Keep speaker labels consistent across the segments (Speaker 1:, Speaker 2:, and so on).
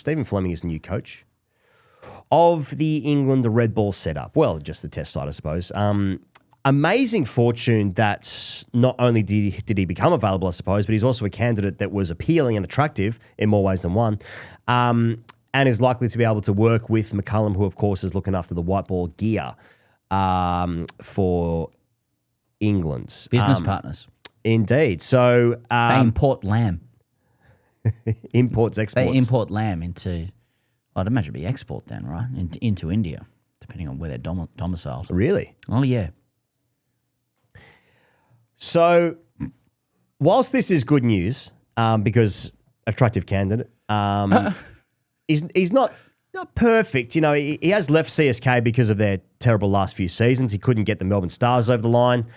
Speaker 1: Stephen Fleming is the new coach of the England red ball setup. Well, just the test side, I suppose. Amazing fortune that not only did he become available, I suppose, but he's also a candidate that was appealing and attractive in more ways than one, and is likely to be able to work with McCullum, who, of course, is looking after the white ball gear for England.
Speaker 2: Business partners.
Speaker 1: Indeed. So
Speaker 2: they import lamb.
Speaker 1: Imports, exports.
Speaker 2: They import lamb into, I'd imagine it'd be export then, right? Into India, depending on where they're domiciled.
Speaker 1: Really?
Speaker 2: Oh, yeah.
Speaker 1: So, whilst this is good news, because attractive candidate, he's not perfect. You know, he has left CSK because of their terrible last few seasons. He couldn't get the Melbourne Stars over the line.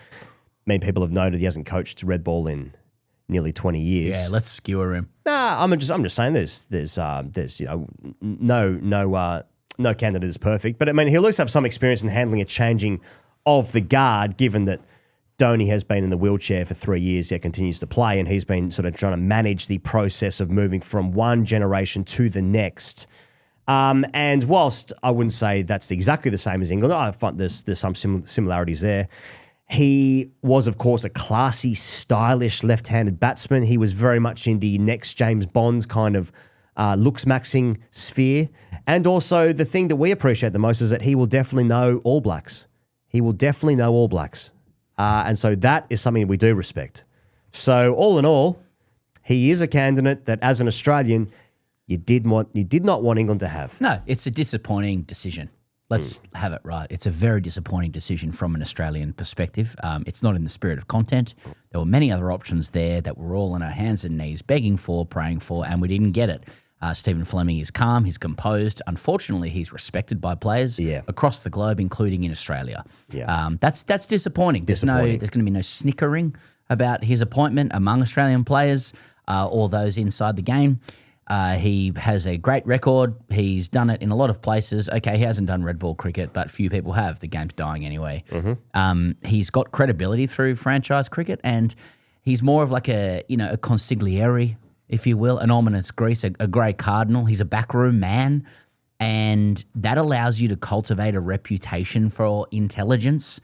Speaker 1: Many people have noted he hasn't coached red ball in nearly 20 years.
Speaker 2: Yeah, let's skewer him.
Speaker 1: Nah, I'm just saying there's you know no candidate is perfect, but I mean he'll at least have some experience in handling a changing of the guard, given that Dhoni has been in the wheelchair for 3 years, yet continues to play, and he's been sort of trying to manage the process of moving from one generation to the next. And whilst I wouldn't say that's exactly the same as England, I find there's some similarities there. He was, of course, a classy, stylish left-handed batsman. He was very much in the next James Bond kind of looks-maxing sphere. And also the thing that we appreciate the most is that he will definitely know All Blacks. He will definitely know All Blacks. And so that is something we do respect. So all in all, he is a candidate that as an Australian, you did not want England to have.
Speaker 2: No, it's a disappointing decision. Let's have it right. It's a very disappointing decision from an Australian perspective. It's not in the spirit of content. There were many other options there that we're all on our hands and knees begging for, praying for, and we didn't get it. Stephen Fleming is calm, he's composed. Unfortunately, he's respected by players across the globe, including in Australia.
Speaker 1: Yeah.
Speaker 2: That's disappointing. There's going to be no snickering about his appointment among Australian players or those inside the game. He has a great record. He's done it in a lot of places. Okay, he hasn't done red ball cricket, but few people have. The game's dying anyway. Mm-hmm. He's got credibility through franchise cricket, and he's more of like a consigliere, if you will, an ominous grease, a grey cardinal. He's a backroom man, and that allows you to cultivate a reputation for intelligence,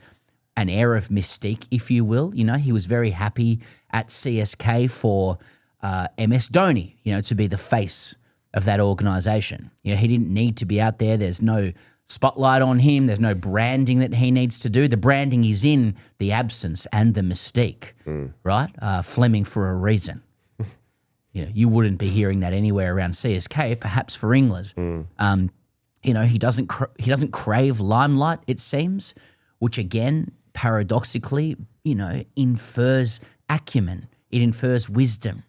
Speaker 2: an air of mystique, if you will. You know, he was very happy at CSK for MS Dhoni, to be the face of that organisation. He didn't need to be out there. There's no spotlight on him. There's no branding that he needs to do. The branding is in the absence and the mystique, right? Fleming for a reason. You wouldn't be hearing that anywhere around CSK, perhaps for England. He doesn't crave limelight, it seems, which again, paradoxically, infers acumen. It infers wisdom.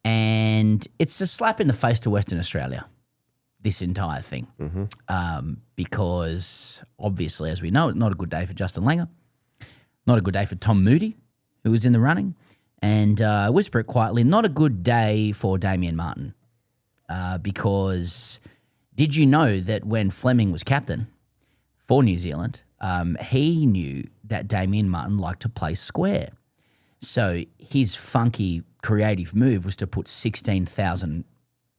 Speaker 2: And it's a slap in the face to Western Australia, this entire thing. Because obviously, as we know, not a good day for Justin Langer, not a good day for Tom Moody, who was in the running, and whisper it quietly, not a good day for Damien Martin. Because did you know that when Fleming was captain for New Zealand, he knew that Damien Martin liked to play square. So his funky creative move was to put 16,000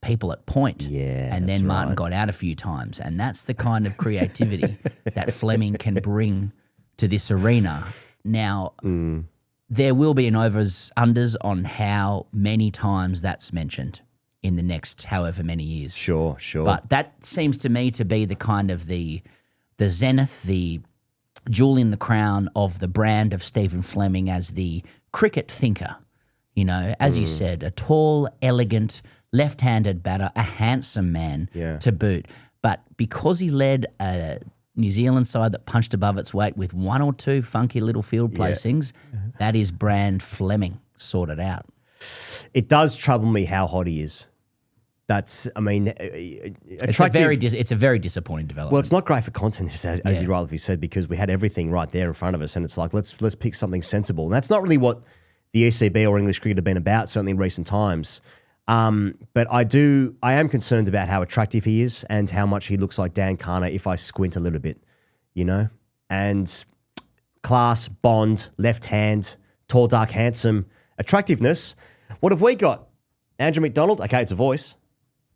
Speaker 2: people at point.
Speaker 1: Yeah,
Speaker 2: and then Martin got out a few times. And that's the kind of creativity that Fleming can bring to this arena. Now, there will be an overs-unders on how many times that's mentioned in the next however many years.
Speaker 1: Sure.
Speaker 2: But that seems to me to be the kind of the zenith, the jewel in the crown of the brand of Stephen Fleming as the cricket thinker. As you said, a tall, elegant, left-handed batter, a handsome man to boot. But because he led a New Zealand side that punched above its weight with one or two funky little field placings, that is brand Fleming sorted out.
Speaker 1: It does trouble me how hot he is. It's a very disappointing development.
Speaker 2: Well,
Speaker 1: it's not great for content, as you rightly said, because we had everything right there in front of us, and it's like let's pick something sensible, and that's not really what the ECB or English cricket have been about, certainly in recent times. But I am concerned about how attractive he is and how much he looks like Dan Carter if I squint a little bit, and class, Bond, left hand, tall, dark, handsome, attractiveness. What have we got? Andrew McDonald. Okay, it's a voice.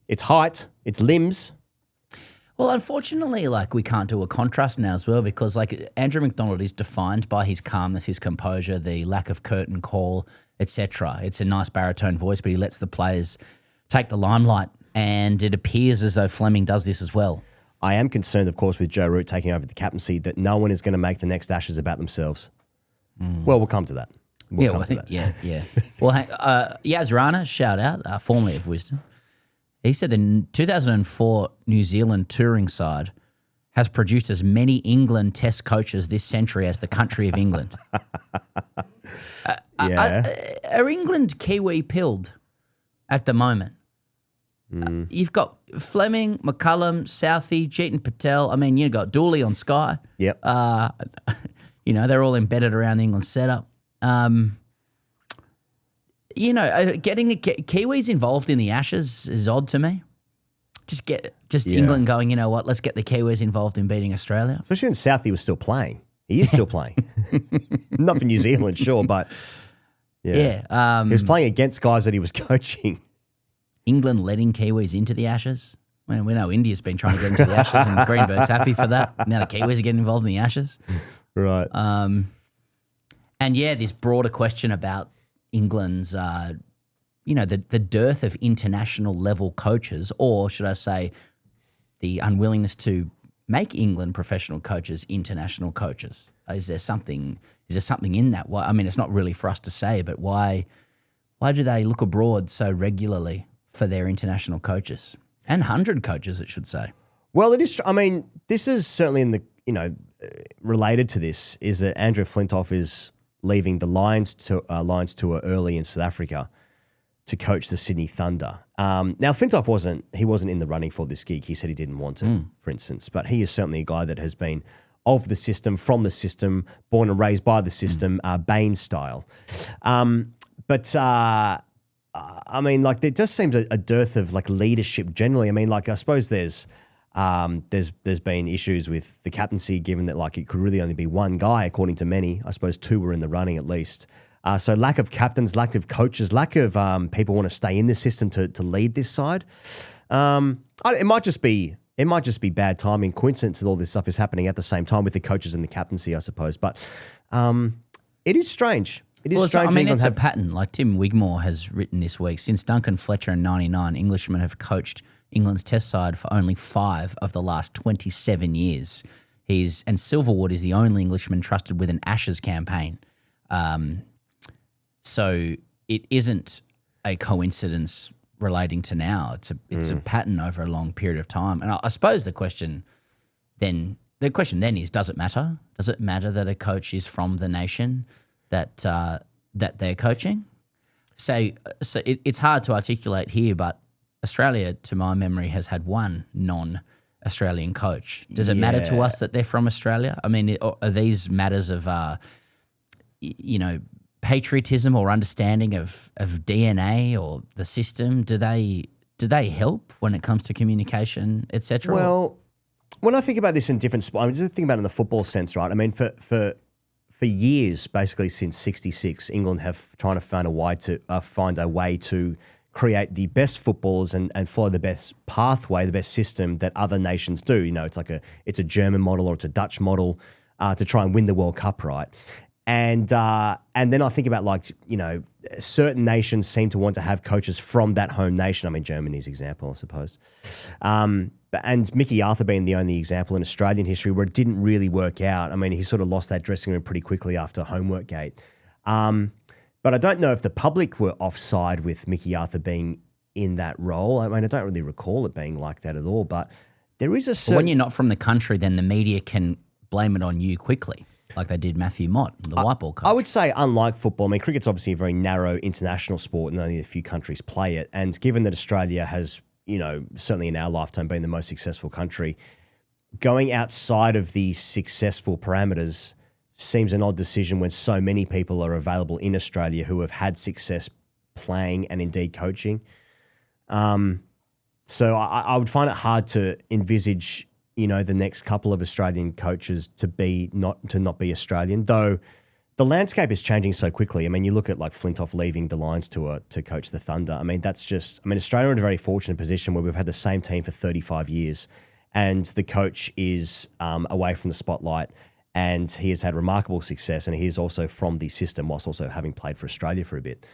Speaker 1: its height, its limbs.
Speaker 2: Well, unfortunately, like we can't do a contrast now as well because like Andrew McDonald is defined by his calmness, his composure, the lack of curtain call, etc. It's a nice baritone voice, but he lets the players take the limelight, and it appears as though Fleming does this as well.
Speaker 1: I am concerned, of course, with Joe Root taking over the captaincy that no one is going to make the next Ashes about themselves. Well, we'll come to that. We'll come to that.
Speaker 2: Yeah. Well, Yaz Rana, shout out, formerly of Wisdom. He said the 2004 New Zealand touring side has produced as many England Test coaches this century as the country of England. Are England Kiwi pilled at the moment? You've got Fleming, McCullum, Southey, Jeetan Patel. I mean, you've got Dooley on Sky.
Speaker 1: Yep.
Speaker 2: They're all embedded around the England setup. Getting the Kiwis involved in the Ashes is odd to me. England going, you know what, let's get the Kiwis involved in beating Australia.
Speaker 1: Especially when Southey was still playing. He is still playing. Not for New Zealand, sure, but yeah. He was playing against guys that he was coaching.
Speaker 2: England letting Kiwis into the Ashes. Well, we know India's been trying to get into the Ashes and Greenberg's happy for that. Now the Kiwis are getting involved in the Ashes.
Speaker 1: Right.
Speaker 2: This broader question about England's, the dearth of international level coaches, or should I say the unwillingness to make England professional coaches international coaches? Is there something in that? Why, I mean, it's not really for us to say, but why do they look abroad so regularly for their international coaches and 100 coaches, it should say?
Speaker 1: Well, it is. I mean, this is certainly in the related to this is that Andrew Flintoff is leaving the Lions tour early in South Africa to coach the Sydney Thunder. Now, Flintoff wasn't in the running for this gig. He said he didn't want it, for instance, but he is certainly a guy that has been of the system, from the system, born and raised by the system, Bain style. I mean, like there just seems a dearth of like leadership generally. I mean, like I suppose there's been issues with the captaincy, given that like it could really only be one guy, according to many. I suppose two were in the running at least. So lack of captains, lack of coaches, lack of people want to stay in the system to lead this side. It might just be bad timing, coincidence that all this stuff is happening at the same time with the coaches and the captaincy, I suppose. But it is strange.
Speaker 2: It's a pattern. Like Tim Wigmore has written this week, since Duncan Fletcher in '99, Englishmen have coached England's Test side for only 5 of the last 27 years. And Silverwood is the only Englishman trusted with an Ashes campaign. So it isn't a coincidence relating to now. It's a pattern over a long period of time. And I suppose the question then is, does it matter? Does it matter that a coach is from the nation that they're coaching? So it's hard to articulate here, but Australia, to my memory, has had one non-Australian coach. Does it matter to us that they're from Australia? I mean, are these matters of, patriotism or understanding of DNA or the system? Do they help when it comes to communication, etc.?
Speaker 1: Well, when I think about this in different sports, I'm just thinking about it in the football sense, right? I mean, for years, basically since '66, England have trying to find a way to create the best footballers and follow the best pathway, the best system that other nations do. It's a German model or it's a Dutch model to try and win the World Cup, right? And then I think about certain nations seem to want to have coaches from that home nation. I mean, Germany's example, I suppose. And Mickey Arthur being the only example in Australian history where it didn't really work out. I mean, he sort of lost that dressing room pretty quickly after Homework Gate. But I don't know if the public were offside with Mickey Arthur being in that role. I mean, I don't really recall it being like that at all. But there is a certain...
Speaker 2: But when you're not from the country, then the media can blame it on you quickly, like they did Matthew Mott, the white ball coach.
Speaker 1: I would say, unlike football, I mean, cricket's obviously a very narrow international sport and only a few countries play it. And given that Australia has, certainly in our lifetime been the most successful country, going outside of these successful parameters seems an odd decision when so many people are available in Australia who have had success playing and indeed coaching. So I would find it hard to envisage, the next couple of Australian coaches to not be Australian, though the landscape is changing so quickly. I mean, you look at like Flintoff leaving the Lions tour to coach the Thunder. I mean, Australia are in a very fortunate position where we've had the same team for 35 years and the coach is away from the spotlight and he has had remarkable success and he is also from the system whilst also having played for Australia for a bit.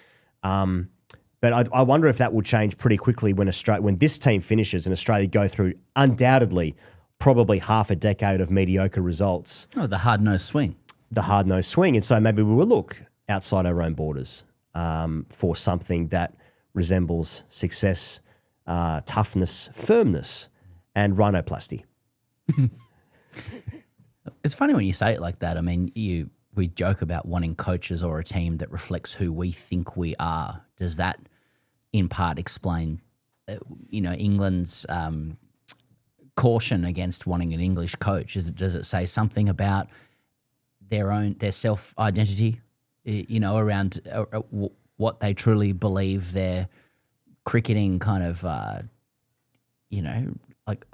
Speaker 1: But I wonder if that will change pretty quickly when this team finishes and Australia go through undoubtedly probably half a decade of mediocre results.
Speaker 2: Oh, the hard-nosed swing.
Speaker 1: The hard-nosed swing. And so maybe we will look outside our own borders for something that resembles success, toughness, firmness, and rhinoplasty.
Speaker 2: It's funny when you say it like that. I mean, we joke about wanting coaches or a team that reflects who we think we are. Does that, in part, explain, England's caution against wanting an English coach? Does it say something about their self-identity, around what they truly believe their cricketing kind of, I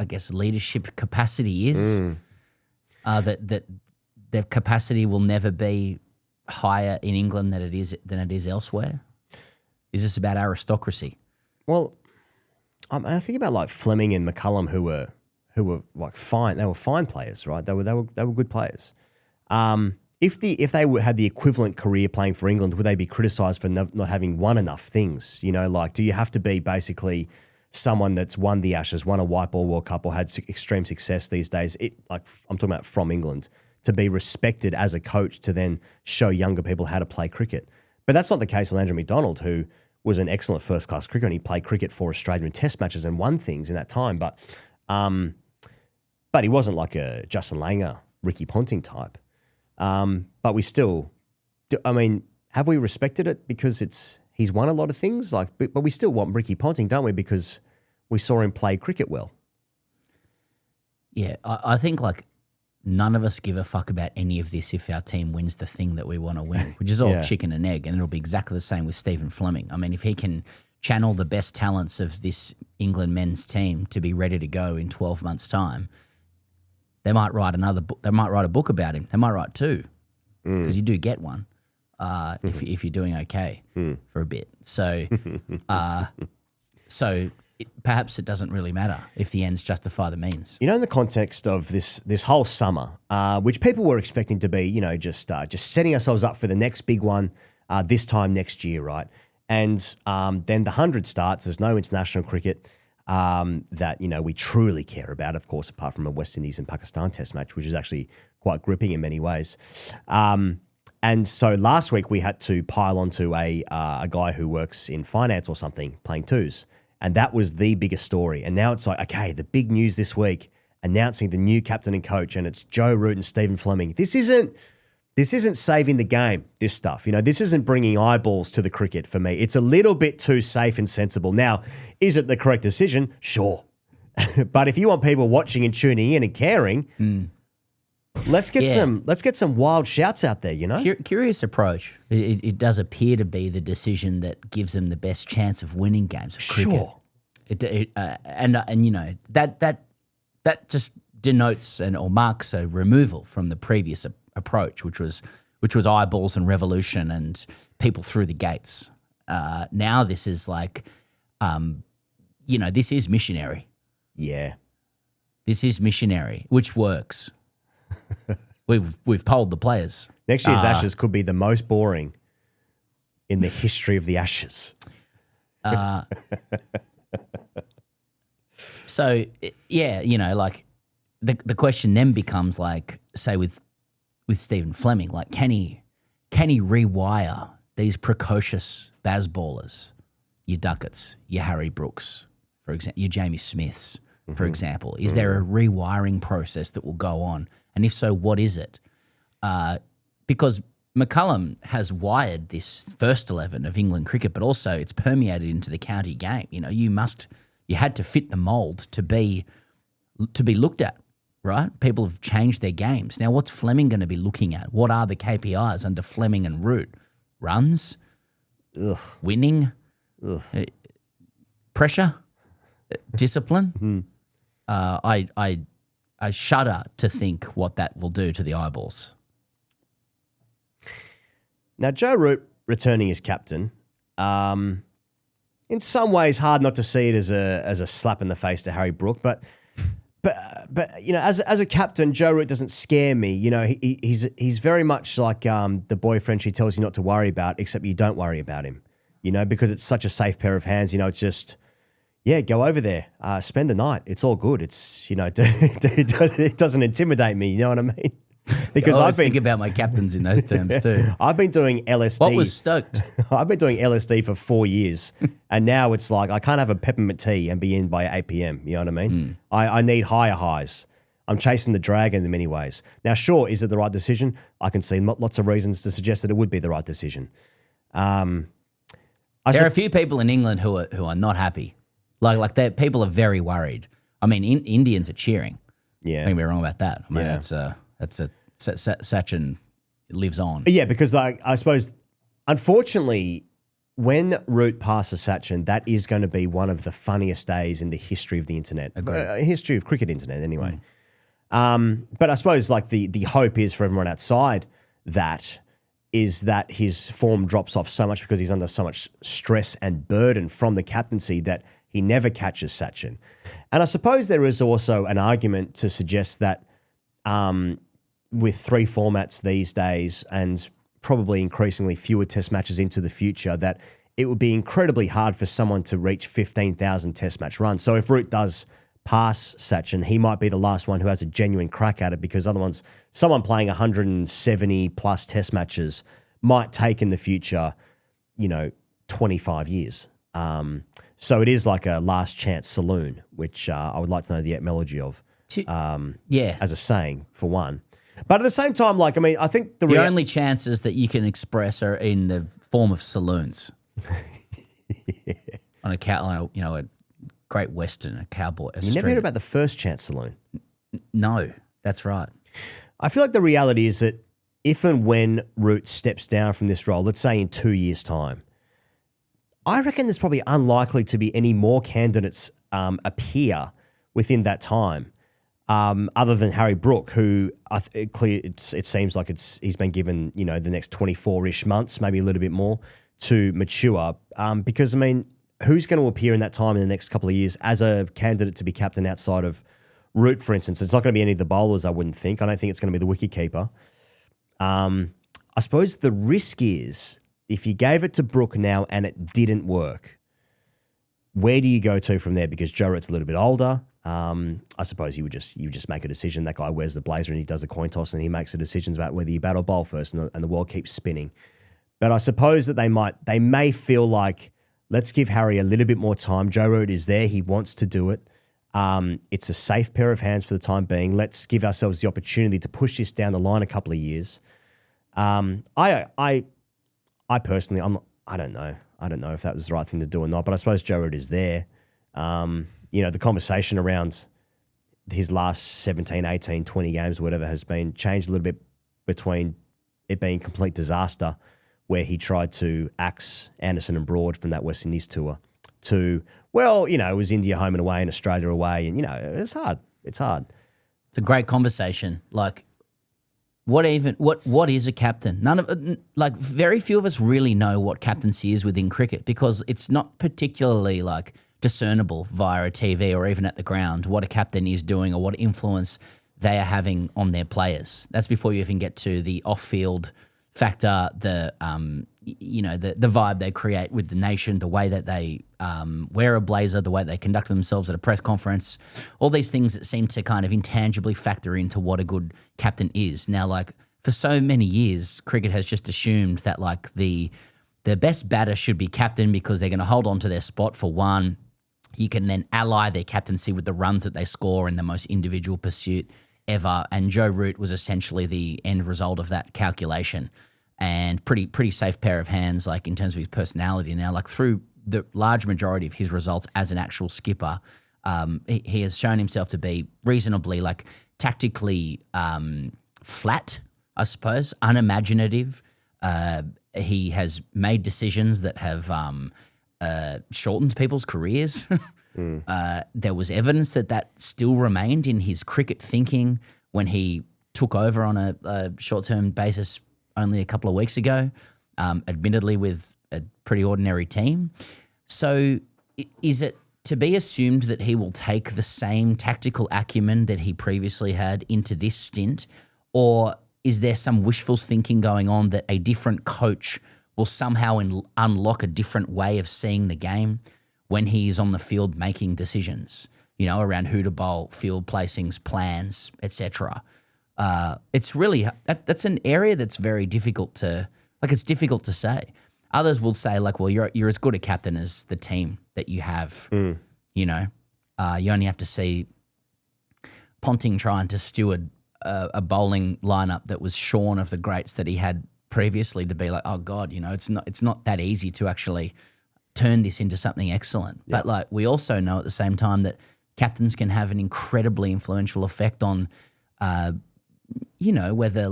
Speaker 2: guess leadership capacity is? That their capacity will never be higher in England than it is elsewhere? Is this about aristocracy? Well,
Speaker 1: I think about like Fleming and McCullum who were like fine. They were fine players, right? They were good players. If they had the equivalent career playing for England, would they be criticised for not having won enough things? Do you have to be basically someone that's won the Ashes, won a White Ball World Cup, or had extreme success these days? I'm talking about from England, to be respected as a coach to then show younger people how to play cricket. But that's not the case with Andrew McDonald, who was an excellent first-class cricketer and he played cricket for Australia in Test matches and won things in that time. But he wasn't like a Justin Langer, Ricky Ponting type. But we still, have we respected it because he's won a lot of things? But we still want Ricky Ponting, don't we? Because we saw him play cricket well.
Speaker 2: Yeah, I think none of us give a fuck about any of this if our team wins the thing that we want to win, which is all chicken and egg, and it'll be exactly the same with Stephen Fleming. I mean, if he can channel the best talents of this England men's team to be ready to go in 12 months' time, they might write another book. They might write a book about him. They might write two, because you do get one if you're doing okay for a bit. So, perhaps it doesn't really matter if the ends justify the means.
Speaker 1: In the context of this whole summer, which people were expecting to be, just setting ourselves up for the next big one this time next year, right? And then the 100 starts. There's no international cricket that we truly care about, of course, apart from a West Indies and Pakistan Test match, which is actually quite gripping in many ways. And so last week we had to pile onto a guy who works in finance or something playing twos. And that was the biggest story. And now it's like, okay, the big news this week, announcing the new captain and coach, and it's Joe Root and Stephen Fleming. This isn't saving the game, this stuff. This isn't bringing eyeballs to the cricket for me. It's a little bit too safe and sensible. Now, is it the correct decision? Sure. But if you want people watching and tuning in and caring, let's get some wild shouts out there,
Speaker 2: Curious approach. It does appear to be the decision that gives them the best chance of winning games of cricket.
Speaker 1: Sure.
Speaker 2: That just denotes or marks a removal from the previous approach, which was eyeballs and revolution and people through the gates. Now this is this is missionary.
Speaker 1: Yeah.
Speaker 2: This is missionary, which works. We've polled the players.
Speaker 1: Next year's Ashes could be the most boring in the history of the Ashes.
Speaker 2: So the question then becomes say with Stephen Fleming, can he rewire these precocious Bazballers, your Ducketts, your Harry Brooks, for example, your Jamie Smiths, for example? Is there a rewiring process that will go on? And if so, what is it? Because McCullum has wired this first 11 of England cricket, but also it's permeated into the county game. You had to fit the mould to be looked at, right? People have changed their games. Now, what's Fleming going to be looking at? What are the KPIs under Fleming and Root? Runs?
Speaker 1: Ugh.
Speaker 2: Winning?
Speaker 1: Ugh.
Speaker 2: Pressure? Discipline? I shudder to think what that will do to the eyeballs.
Speaker 1: Now, Joe Root returning as captain, in some ways hard not to see it as a slap in the face to Harry Brook, but as a captain, Joe Root doesn't scare me. He's very much like the boyfriend she tells you not to worry about, except you don't worry about him. Because it's such a safe pair of hands. It's just, go over there, spend the night. It's all good. It's it doesn't intimidate me. You know what I mean?
Speaker 2: Because I think about my captains in those terms too.
Speaker 1: I've been doing LSD.
Speaker 2: What was Stoked?
Speaker 1: I've been doing LSD for 4 years, and now it's like I can't have a peppermint tea and be in by 8 p.m. You know what I mean? I need higher highs. I'm chasing the dragon in many ways. Now, sure, is it the right decision? I can see lots of reasons to suggest that it would be the right decision.
Speaker 2: There are a few people in England who are not happy. Like people are very worried. I mean, Indians are cheering.
Speaker 1: Yeah,
Speaker 2: don't get me wrong about that. I mean, that's Sachin lives on.
Speaker 1: Yeah, because I suppose, unfortunately, when Root passes Sachin, that is going to be one of the funniest days in the history of the internet, history of cricket internet anyway. But I suppose the hope is for everyone outside that is that his form drops off so much because he's under so much stress and burden from the captaincy that he never catches Sachin. And I suppose there is also an argument to suggest that with 3 formats these days and probably increasingly fewer test matches into the future, that it would be incredibly hard for someone to reach 15,000 test match runs. So if Root does pass Sachin, he might be the last one who has a genuine crack at it, because otherwise someone playing 170 plus test matches might take in the future, 25 years. So it is like a last chance saloon, which I would like to know the etymology of. As a saying, for one. But at the same time, I think the
Speaker 2: only chances that you can express are in the form of saloons. On a Great Western, a cowboy.
Speaker 1: You never heard about the first chance saloon?
Speaker 2: No, that's right.
Speaker 1: I feel like the reality is that if and when Root steps down from this role, let's say in 2 years' time, I reckon there's probably unlikely to be any more candidates appear within that time. Other than Harry Brook, who it seems like he's been given the next 24-ish months, maybe a little bit more, to mature. Because who's going to appear in that time in the next couple of years as a candidate to be captain outside of Root, for instance? It's not going to be any of the bowlers, I wouldn't think. I don't think it's going to be the wicketkeeper. I suppose the risk is if you gave it to Brook now and it didn't work, where do you go to from there? Because Joe Root's a little bit older. I suppose you would just make a decision. That guy wears the blazer and he does a coin toss and he makes the decisions about whether you bat or bowl first, and the world keeps spinning. But I suppose that they may feel like, let's give Harry a little bit more time. Joe Root is there. He wants to do it. It's a safe pair of hands for the time being. Let's give ourselves the opportunity to push this down the line a couple of years. I personally, I don't know. I don't know if that was the right thing to do or not, but I suppose Joe Root is there. The conversation around his last 17, 18, 20 games, whatever, has been changed a little bit between it being complete disaster, where he tried to axe Anderson and Broad from that West Indies tour, to, it was India home and away and Australia away, and, it's hard. It's hard.
Speaker 2: It's a great conversation. What is a captain? Very few of us really know what captaincy is within cricket, because it's not particularly discernible via a TV or even at the ground what a captain is doing or what influence they are having on their players. That's before you even get to the off-field factor, the vibe they create with the nation, the way that they wear a blazer, the way they conduct themselves at a press conference, all these things that seem to kind of intangibly factor into what a good captain is. Now, for so many years, cricket has just assumed that the best batter should be captain because they're going to hold on to their spot for one. You can then ally their captaincy with the runs that they score in the most individual pursuit ever. And Joe Root was essentially the end result of that calculation, and pretty safe pair of hands, in terms of his personality. Now, through the large majority of his results as an actual skipper, he has shown himself to be reasonably tactically flat, I suppose, unimaginative. He has made decisions that have shortened people's careers. There was evidence that still remained in his cricket thinking when he took over on a short-term basis only a couple of weeks ago. admittedly with a pretty ordinary team. So is it to be assumed that he will take the same tactical acumen that he previously had into this stint, or is there some wishful thinking going on that a different coach will somehow unlock a different way of seeing the game when he's on the field making decisions, around who to bowl, field placings, plans, etc.? It's really that's an area that's very difficult to it's difficult to say. Others will say well, you're as good a captain as the team that you have. You only have to see Ponting trying to steward a bowling lineup that was shorn of the greats that he had previously to be like, oh God, it's not that easy to actually turn this into something excellent. Yep. But we also know at the same time that captains can have an incredibly influential effect on, whether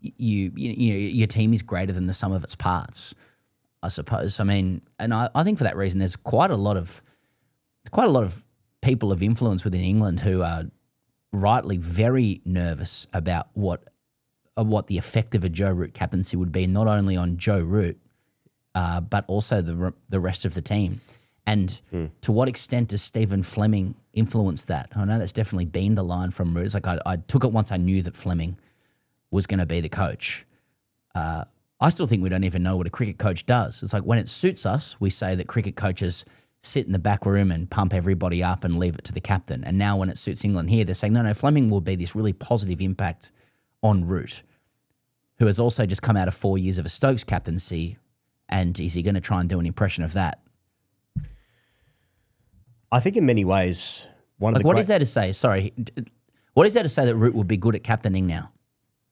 Speaker 2: your team is greater than the sum of its parts, I suppose. I mean, and I think for that reason, there's quite a lot of people of influence within England who are rightly very nervous about what the effect of a Joe Root captaincy would be, not only on Joe Root, but also the rest of the team. And to what extent does Stephen Fleming influence that? I know that's definitely been the line from Root. It's I took it once I knew that Fleming was going to be the coach. I still think we don't even know what a cricket coach does. It's when it suits us, we say that cricket coaches sit in the back room and pump everybody up and leave it to the captain. And now when it suits England here, they're saying, no, Fleming will be this really positive impact on Root, who has also just come out of 4 years of a Stokes captaincy. And is he going to try and do an impression of that?
Speaker 1: I think in many ways,
Speaker 2: what is there to say? Sorry. What is there to say that Root would be good at captaining now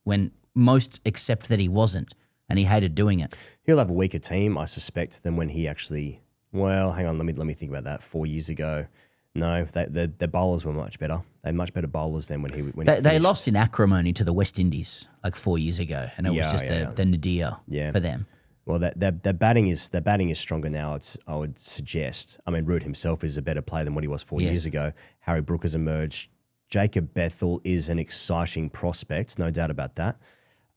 Speaker 2: when most accept that he wasn't and he hated doing it?
Speaker 1: He'll have a weaker team, I suspect, than when he actually... Well, hang on, let me think about that. 4 years ago, no, their bowlers were much better. They had much better bowlers than when he
Speaker 2: they lost in acrimony to the West Indies 4 years ago, and it was just the nadir for them.
Speaker 1: Well, their batting is stronger now. I would suggest. I mean, Root himself is a better player than what he was 4 years ago. Harry Brook has emerged. Jacob Bethel is an exciting prospect, no doubt about that.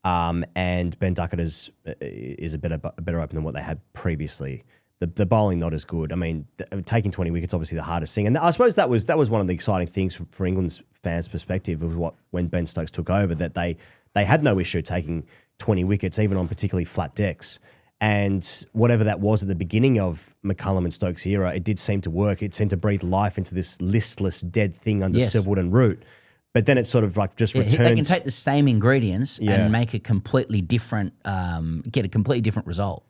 Speaker 1: And Ben Duckett is a better opener than what they had previously. The bowling not as good. I mean, taking 20 wickets obviously the hardest thing, and I suppose that was one of the exciting things for England's fans' perspective of when Ben Stokes took over, that they had no issue taking 20 wickets even on particularly flat decks. And whatever that was at the beginning of McCullum and Stokes' era, it did seem to work. It seemed to breathe life into this listless, dead thing under Silverwood and Root. But then it's sort of just returned.
Speaker 2: They can take the same ingredients and make a completely different, get a completely different result.